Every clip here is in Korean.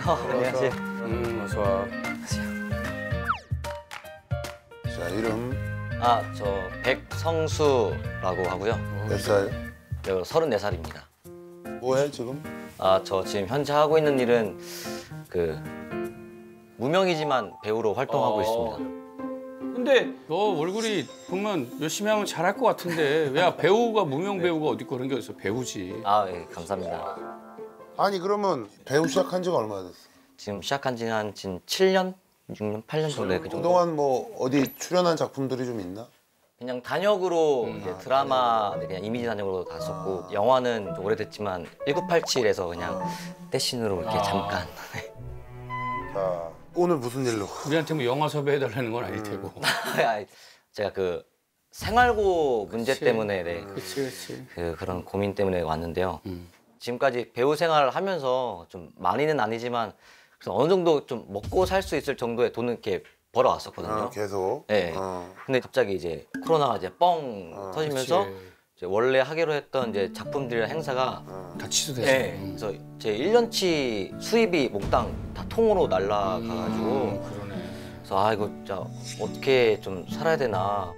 안녕하세요. 어서 와. 자, 이름 저 백성수라고 하고요. 몇 살? 34살입니다. 뭐해 지금? 저 지금 현재 하고 있는 일은 그 무명이지만 배우로 활동하고 있습니다. 근데 너 얼굴이 보면 열심히 하면 잘할 것 같은데 야 배우가 무명 배우가 어디 그런 게 있어 배우지. 예, 감사합니다. 아니 그러면 배우 시작한 지가 얼마나 됐어? 지금 시작한 지는 한 7년, 6년, 8년 정도 그 정도. 그동안 뭐 어디 출연한 작품들이 좀 있나? 그냥 단역으로 이제 드라마 그냥 이미지 단역으로 갔었고 영화는 좀 오래됐지만 1987에서 그냥 대신으로 이렇게 잠깐. 자, 오늘 무슨 일로? 우리한테 뭐 영화 섭외해달라는 건 아닐 테고. 제가 그 생활고 문제 그치. 때문에 그렇지. 그런 고민 때문에 왔는데요. 지금까지 배우 생활을 하면서 좀 많이는 아니지만 그래서 어느 정도 좀 먹고 살 수 있을 정도의 돈은 이렇게 벌어왔었거든요. 계속. 네. 근데 갑자기 이제 코로나가 이제 뻥 터지면서 이제 원래 하기로 했던 이제 작품들이랑 행사가 다 취소됐어. 네. 그래서 제 1년치 수입이 몽땅 다 통으로 날라가가지고 그러네. 그래서 이거 진짜 어떻게 좀 살아야 되나.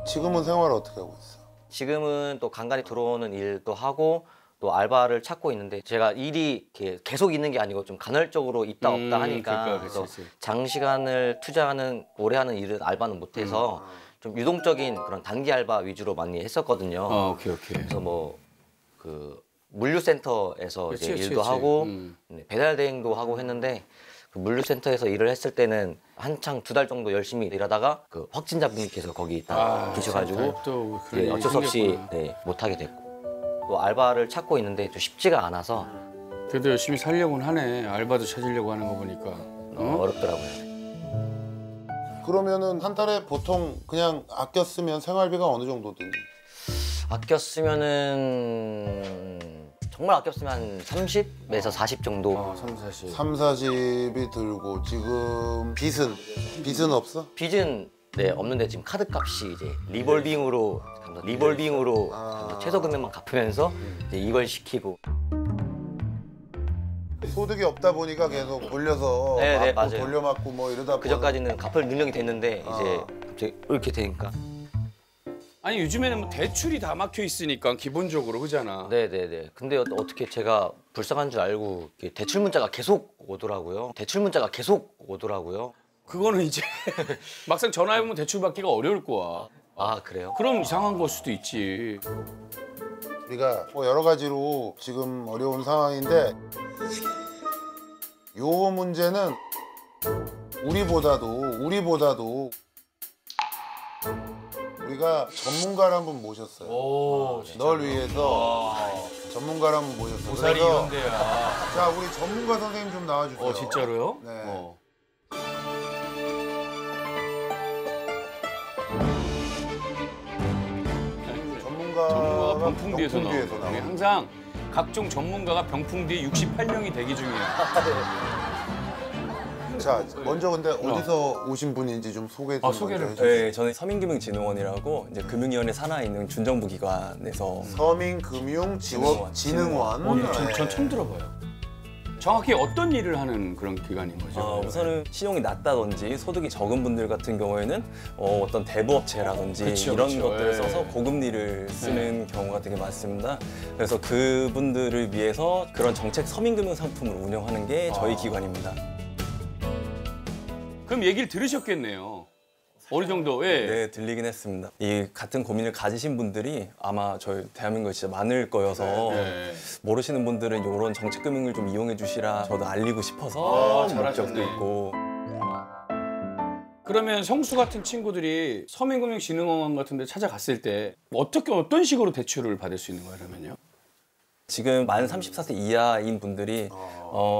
지금은 생활을 어떻게 하고 있어? 지금은 또 간간히 들어오는 일도 하고 또 알바를 찾고 있는데 제가 일이 이렇게 계속 있는 게 아니고 좀 간헐적으로 있다 없다 하니까 그러니까, 그래서 그치. 장시간을 투자하는 오래 하는 일은 알바는 못해서 좀 유동적인 그런 단기 알바 위주로 많이 했었거든요. 오케이. 그래서 뭐 그 물류센터에서 이제 그치. 일도 하고 배달 대행도 하고 했는데 그 물류센터에서 일을 했을 때는 한창 2달 정도 열심히 일하다가 그 확진자분께서 거기 딱 계셔가지고 또 그런 일이 어쩔 수 없이 생겼구나. 못하게 됐고 또 알바를 찾고 있는데 좀 쉽지가 않아서 그래도 열심히 살려고는 하네. 알바도 찾으려고 하는 거 보니까. 어렵더라고요. 그러면은 한 달에 보통 그냥 아껴 쓰면 생활비가 어느 정도 드니? 아껴 쓰면은 정말 아껴 쓰면 한 30에서 40 정도. 3, 40. 3, 40이 들고 지금 빚은 없어? 빚은 없는데 지금 카드값이 이제 리볼빙으로 최소 금액만 갚으면서 이제 이걸 시키고. 소득이 없다 보니까 계속 돌려서 네, 맞고 맞아요. 돌려맞고 뭐 이러다 그전까지는 갚을 능력이 됐는데 이제 갑자기 이렇게 되니까. 아니 요즘에는 뭐 대출이 다 막혀 있으니까 기본적으로 그잖아. 네네네. 근데 어떻게 제가 불쌍한 줄 알고 이렇게 대출 문자가 계속 오더라고요. 그거는 이제 막상 전화해보면 대출 받기가 어려울 거야. 그래요? 그럼 이상한 걸 수도 있지. 우리가 뭐 여러 가지로 지금 어려운 상황인데 요 문제는 우리보다도 우리가 전문가를 한분 모셨어요. 널 위해서 전문가를 한분 모셨어요. 고사리 그래서 이런데야. 자, 우리 전문가 선생님 좀 나와주세요. 진짜로요? 네. 전문가가 병풍 뒤에서 나오고 나오고. 항상 각종 전문가가 병풍 뒤에 68명이 대기 중이에요. 자, 먼저 근데 어디서 오신 분인지 좀 소개 좀 소개를 먼저 해주세요. 네, 저는 서민금융진흥원이라고 이제 금융위원회 산하에 있는 준정부 기관에서 서민금융진흥원. 전 처음 들어봐요. 정확히 어떤 일을 하는 그런 기관인 거죠? 우선은 신용이 낮다든지 소득이 적은 분들 같은 경우에는 어떤 대부업체라든지 그쵸, 이런 그쵸. 것들을 예. 써서 고금리를 쓰는 경우가 되게 많습니다. 그래서 그분들을 위해서 그런 정책 서민금융 상품을 운영하는 게 저희 기관입니다. 그럼 얘기를 들으셨겠네요. 어느 정도? 예. 네, 들리긴 했습니다. 이 같은 고민을 가지신 분들이 아마 저희 대한민국에 진짜 많을 거여서 네. 모르시는 분들은 이런 정책금융을 좀 이용해 주시라 저도 알리고 싶어서 목적도 잘하셨네. 있고. 그러면 성수 같은 친구들이 서민금융진흥원 같은 데 찾아갔을 때 어떤 식으로 대출을 받을 수 있는 거예요, 그러면요? 지금 만 34세 이하인 분들이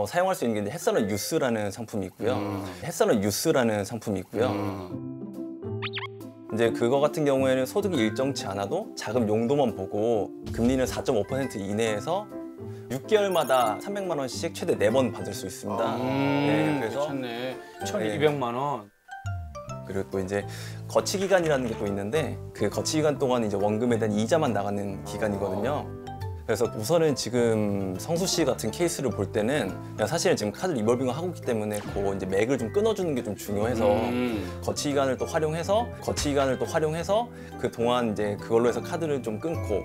사용할 수 있는 게 이제 햇살론 유스라는 상품이 있고요. 햇살론 유스라는 상품이 있고요. 이제 그거 같은 경우에는 소득이 일정치 않아도 자금 용도만 보고 금리는 4.5% 이내에서 6개월마다 300만 원씩 최대 4번 받을 수 있습니다. 네, 그래서 괜찮네. 1,200만 원. 그리고 또 이제 거치 기간이라는 게 또 있는데 그 거치 기간 동안 이제 원금에 대한 이자만 나가는 기간이거든요. 그래서 우선은 지금 성수 씨 같은 케이스를 볼 때는 그냥 사실은 지금 카드 리볼빙을 하고 있기 때문에 그 이제 맥을 좀 끊어주는 게 좀 중요해서 거치 기간을 또 활용해서 그 동안 이제 그걸로 해서 카드를 좀 끊고.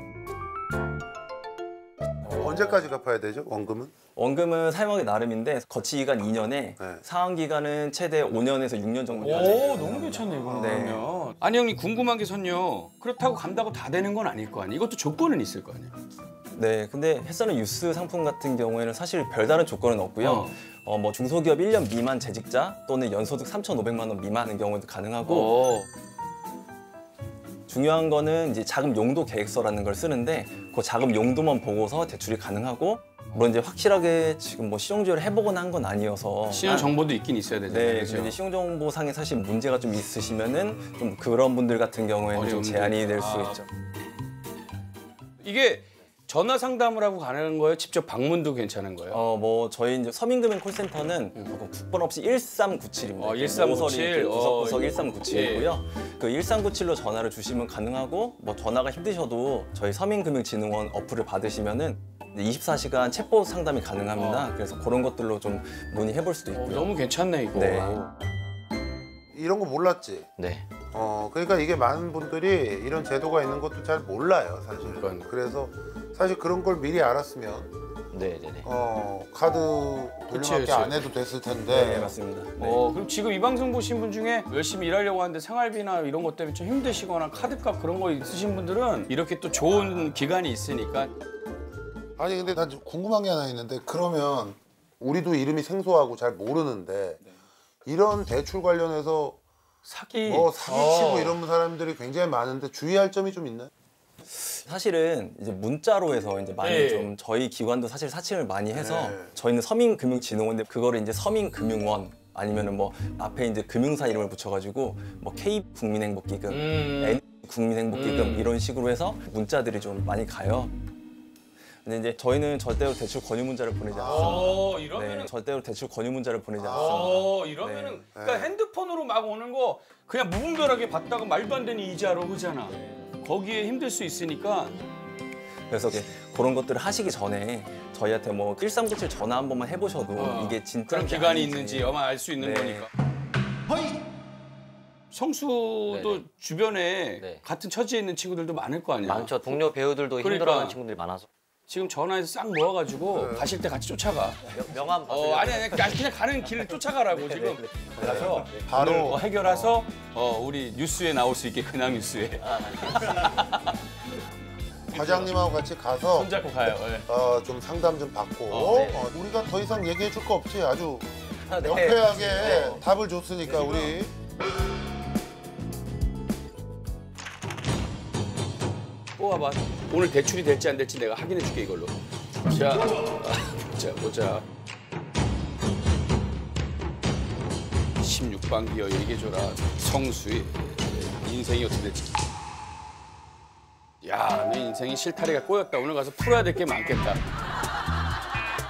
언제까지 갚아야 되죠? 원금은? 원금은 사용하기 나름인데 거치 기간 2년에 네. 상환 기간은 최대 5년에서 6년 정도까지. 오, 너무 괜찮네 이거는. 네. 그러면. 아니 형님 궁금한 게 선요. 그렇다고 간다고 다 되는 건 아닐 거 아니에요. 이것도 조건은 있을 거 아니에요. 네, 근데 햇서는 유스 상품 같은 경우에는 사실 별다른 조건은 없고요. 뭐 중소기업 1년 미만 재직자 또는 연소득 3,500만 원 미만인 경우도 가능하고 오. 중요한 거는 이제 자금 용도 계획서라는 걸 쓰는데 그 자금 용도만 보고서 대출이 가능하고 물론 이제 확실하게 지금 뭐 신용조회를 해보거나 한 건 아니어서 신용 정보도 있긴 있어야 되잖아요. 네, 그죠? 근데 이제 신용정보상에 사실 문제가 좀 있으시면은 좀 그런 분들 같은 경우에는 좀 어려운데. 제한이 될 수 아. 있죠. 이게 전화 상담을 하고 가는 거예요? 직접 방문도 괜찮은 거예요? 뭐 저희 이제 서민금융 콜센터는 국번 없이 1397입니다. 1397. 구석구석 예. 1397이고요. 그 1397로 전화를 주시면 가능하고 뭐 전화가 힘드셔도 저희 서민금융진흥원 어플을 받으시면은 24시간 챗봇 상담이 가능합니다. 그래서 그런 것들로 좀 논의해 볼 수도 있고요. 너무 괜찮네 이거. 네. 이런 거 몰랐지? 네. 그러니까 이게 많은 분들이 이런 제도가 있는 것도 잘 몰라요, 사실. 그러니까요. 그래서 사실 그런 걸 미리 알았으면 네네네. 카드 그치, 돌려막기 그치. 안 해도 됐을 네, 텐데. 맞습니다. 네. 그럼 지금 이 방송 보신 분 중에 열심히 일하려고 하는데 생활비나 이런 것 때문에 좀 힘드시거나 카드값 그런 거 있으신 분들은 이렇게 또 좋은 기간이 있으니까 아니 근데 난 좀 궁금한 게 하나 있는데 그러면 우리도 이름이 생소하고 잘 모르는데 이런 대출 관련해서 사기 사기치고 이런 사람들이 굉장히 많은데 주의할 점이 좀 있나요? 사실은 이제 문자로 해서 이제 많이 네. 좀 저희 기관도 사실 사칭을 많이 해서 네. 저희는 서민금융진흥원인데 그거를 이제 서민금융원 아니면은 뭐 앞에 이제 금융사 이름을 붙여가지고 뭐 K국민행복기금, N국민행복기금 이런 식으로 해서 문자들이 좀 많이 가요. 근데 이제 저희는 절대로 대출 권유 문자를 보내지 않습니다. 이러면은 네, 절대로 대출 권유 문자를 보내지 않습니다. 이러면은 네. 그러니까 핸드폰으로 막 오는 거 그냥 무분별하게 받다가 말도 안 되는 이자로 하잖아. 거기에 힘들 수 있으니까 그래서 이제 그런 것들을 하시기 전에 저희한테 뭐 1397 전화 한 번만 해보셔도 이게 진짜 그런 기간이 있는지 아마 알 수 있는 네. 거니까. 성수도 네네. 주변에 네. 같은 처지에 있는 친구들도 많을 거 아니야. 많죠. 동료 배우들도 그러니까. 힘들어하는 친구들이 많아서. 지금 전화해서 싹 모아가지고 가실 때 같이 쫓아가. 명함 아니 그냥 가는 길을 쫓아가라고 지금 가서 바로. 오늘 해결해서 우리 뉴스에 나올 수 있게 근황 뉴스에 과장님하고 같이 가서 손잡고 가요. 예. 좀 상담 좀 받고 네. 우리가 더 이상 얘기해 줄 거 없지. 아주 네. 명쾌하게 답을 줬으니까 우리 뽑아봐. 오늘 대출이 될지 안 될지 내가 확인해 줄게 이걸로. 자, 보자. 16방 기어 얘기해줘라. 성수의 인생이 어떻게 될지. 야, 내 인생이 실타래가 꼬였다. 오늘 가서 풀어야 될 게 많겠다.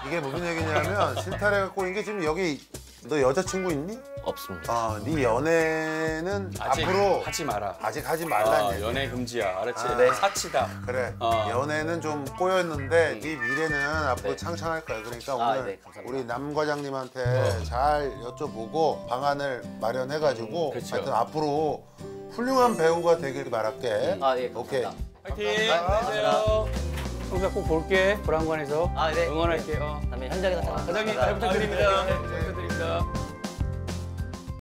이게 무슨 얘기냐면 실타래가 꼬인 게 지금 여기 너 여자친구 있니? 없습니다. 네 연애는 아직 앞으로 하지 마라. 아직 하지 말라는 얘기. 연애 금지야. 알았지? 네. 사치다. 그래 어. 연애는 좀 꼬였는데 네 미래는 앞으로 네. 창창할 거야. 그러니까 아, 오늘 네, 감사합니다. 우리 남 과장님한테 잘 여쭤보고 방안을 마련해가지고 그렇죠. 하여튼 앞으로 훌륭한 배우가 되길 바랄게. 아, 예, 오케이. 감사합니다. 파이팅! 안녕하세요. 성수야 꼭 볼게. 브라운관에서 아, 네. 응원할게요. 그다음에 현장에서 잘 과장님 잘 부탁드립니다. 잘 부탁드립니다.